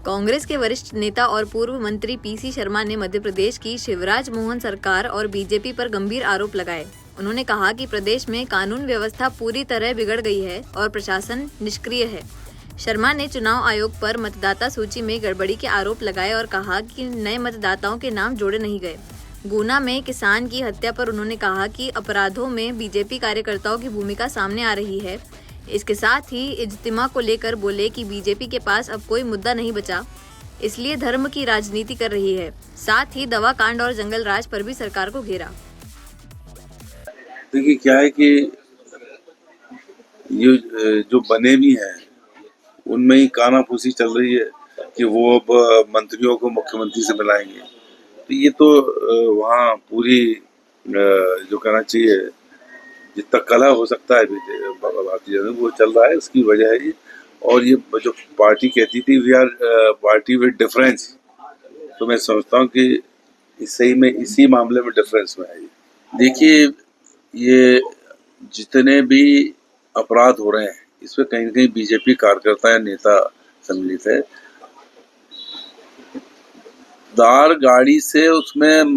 कांग्रेस के वरिष्ठ नेता और पूर्व मंत्री पीसी शर्मा ने मध्य प्रदेश की शिवराज मोहन सरकार और बीजेपी पर गंभीर आरोप लगाए। उन्होंने कहा कि प्रदेश में कानून व्यवस्था पूरी तरह बिगड़ गई है और प्रशासन निष्क्रिय है। शर्मा ने चुनाव आयोग पर मतदाता सूची में गड़बड़ी के आरोप लगाए और कहा कि नए मतदाताओं के नाम जोड़े नहीं गए। गुना में किसान की हत्या पर उन्होंने कहा कि अपराधों में बीजेपी कार्यकर्ताओं की भूमिका सामने आ रही है। इसके साथ ही इज्तिमा को लेकर बोले कि बीजेपी के पास अब कोई मुद्दा नहीं बचा, इसलिए धर्म की राजनीति कर रही है। साथ ही दवा कांड और जंगल राज पर भी सरकार को घेरा। देखिए क्या है कि ये जो बने भी हैं उनमें ही कानाफूसी चल रही है कि वो अब मंत्रियों को मुख्यमंत्री से मिलाएंगे। तो ये तो वहाँ पूरी जो कहना चाहिए जितना कला हो सकता है भारतीय जनता वो चल रहा है, उसकी वजह है ये। और ये जो पार्टी कहती थी we are party with difference, तो मैं समझता हूँ कि सही में इसी मामले में डिफरेंस में है। देखिए ये जितने भी अपराध हो रहे हैं इसमें कहीं न कहीं बीजेपी कार्यकर्ता या नेता सम्मिलित है। दार गाड़ी से उसमें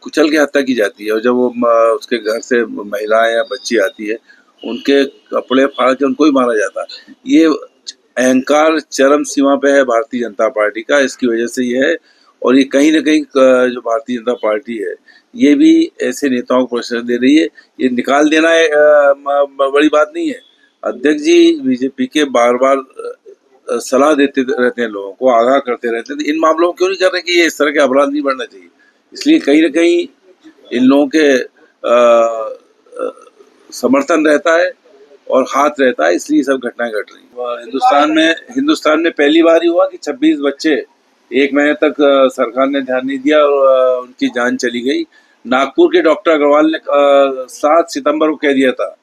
कुचल के हत्या की जाती है और जब वो उसके घर से महिलाएं या बच्ची आती है उनके कपड़े फाड़ के उनको ही मारा जाता है। ये अहंकार चरम सीमा पे है भारतीय जनता पार्टी का, इसकी वजह से ये है। और ये कहीं ना कहीं जो भारतीय जनता पार्टी है ये भी ऐसे नेताओं को प्रेशर दे रही है। ये निकाल देना बड़ी बात नहीं है। अध्यक्ष जी बीजेपी के बार बार सलाह देते रहते हैं, लोगों को आगाह करते रहते हैं। इन मामलों में क्यों नहीं कर रहे कि ये इस तरह के अपराध नहीं बढ़ना चाहिए। इसलिए कहीं ना कहीं इन लोगों के समर्थन रहता है और हाथ रहता है, इसलिए सब घटनाएं घट रही। हिंदुस्तान में पहली बार ही हुआ कि 26 बच्चे 1 महीने तक सरकार ने ध्यान नहीं दिया और उनकी जान चली गई। नागपुर के डॉक्टर अग्रवाल ने 7 सितंबर को कह दिया था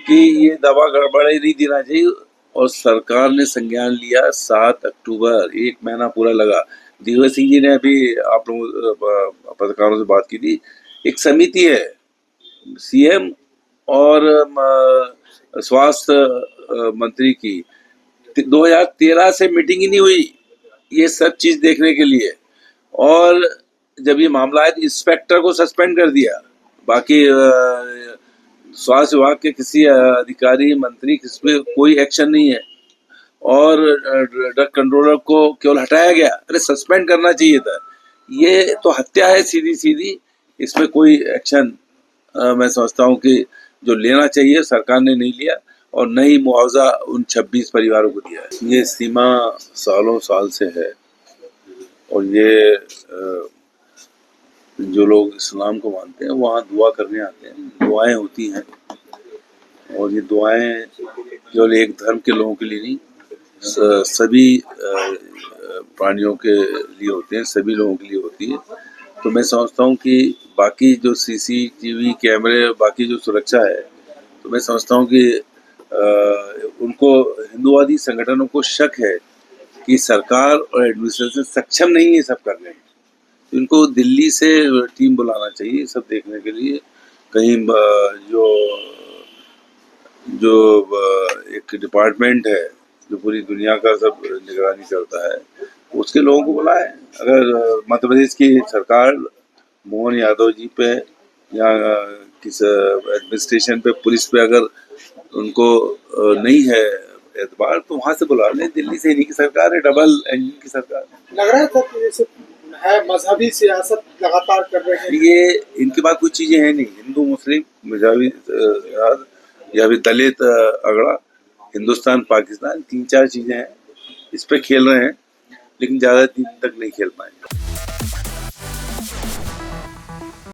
कि ये दवा गड़बड़ नहीं देना चाहिए और सरकार ने संज्ञान लिया। 7 अक्टूबर 1 महीना पूरा लगा। दिग्विजय सिंह जी ने अभी आप लोगों पत्रकारों से बात की थी। एक समिति है सीएम और स्वास्थ्य मंत्री की, 2013 से मीटिंग ही नहीं हुई ये सब चीज देखने के लिए। और जब ये मामला आया तो इंस्पेक्टर को सस्पेंड कर दिया। बाकी स्वास्थ्य विभाग के किसी अधिकारी मंत्री किस पे कोई एक्शन नहीं है और ड्रग कंट्रोलर को केवल हटाया गया। अरे सस्पेंड करना चाहिए था। ये तो हत्या है सीधी सीधी, इसमें कोई एक्शन मैं समझता हूँ कि जो लेना चाहिए सरकार ने नहीं लिया और न ही मुआवजा उन 26 परिवारों को दिया है। ये सीमा सालों साल से है और ये जो लोग इस्लाम को मानते हैं वहाँ दुआ करने आते हैं, दुआएं होती हैं और ये दुआएं केवल एक धर्म के लोगों के लिए नहीं सभी प्राणियों के लिए होते हैं, सभी लोगों के लिए होती है। तो मैं समझता हूँ कि बाकी जो सीसीटीवी कैमरे बाकी जो सुरक्षा है, तो मैं समझता हूँ कि उनको हिंदूवादी संगठनों को शक है कि सरकार और एडमिनिस्ट्रेशन सक्षम नहीं है सब करने में। इनको दिल्ली से टीम बुलाना चाहिए सब देखने के लिए। कहीं जो एक डिपार्टमेंट है जो पूरी दुनिया का सब निगरानी करता है उसके लोगों को बुलाएं। अगर मध्य प्रदेश की सरकार मोहन यादव जी पे या किस एडमिनिस्ट्रेशन पे पुलिस पे अगर उनको नहीं है एतबार तो वहाँ से बुला लें। दिल्ली से इन्हीं की सरकार है, डबल इंजन की सरकार लग रहा है जैसे है मजहबी सियासत लगातार कर रहे हैं। ये इनके पास कुछ चीजें हैं नहीं, हिंदू मुस्लिम मजहबी या फिर दलित अगड़ा हिंदुस्तान पाकिस्तान 3-4 चीजें हैं, इस पे खेल रहे हैं लेकिन ज्यादा दिन तक नहीं खेल पाएंगे।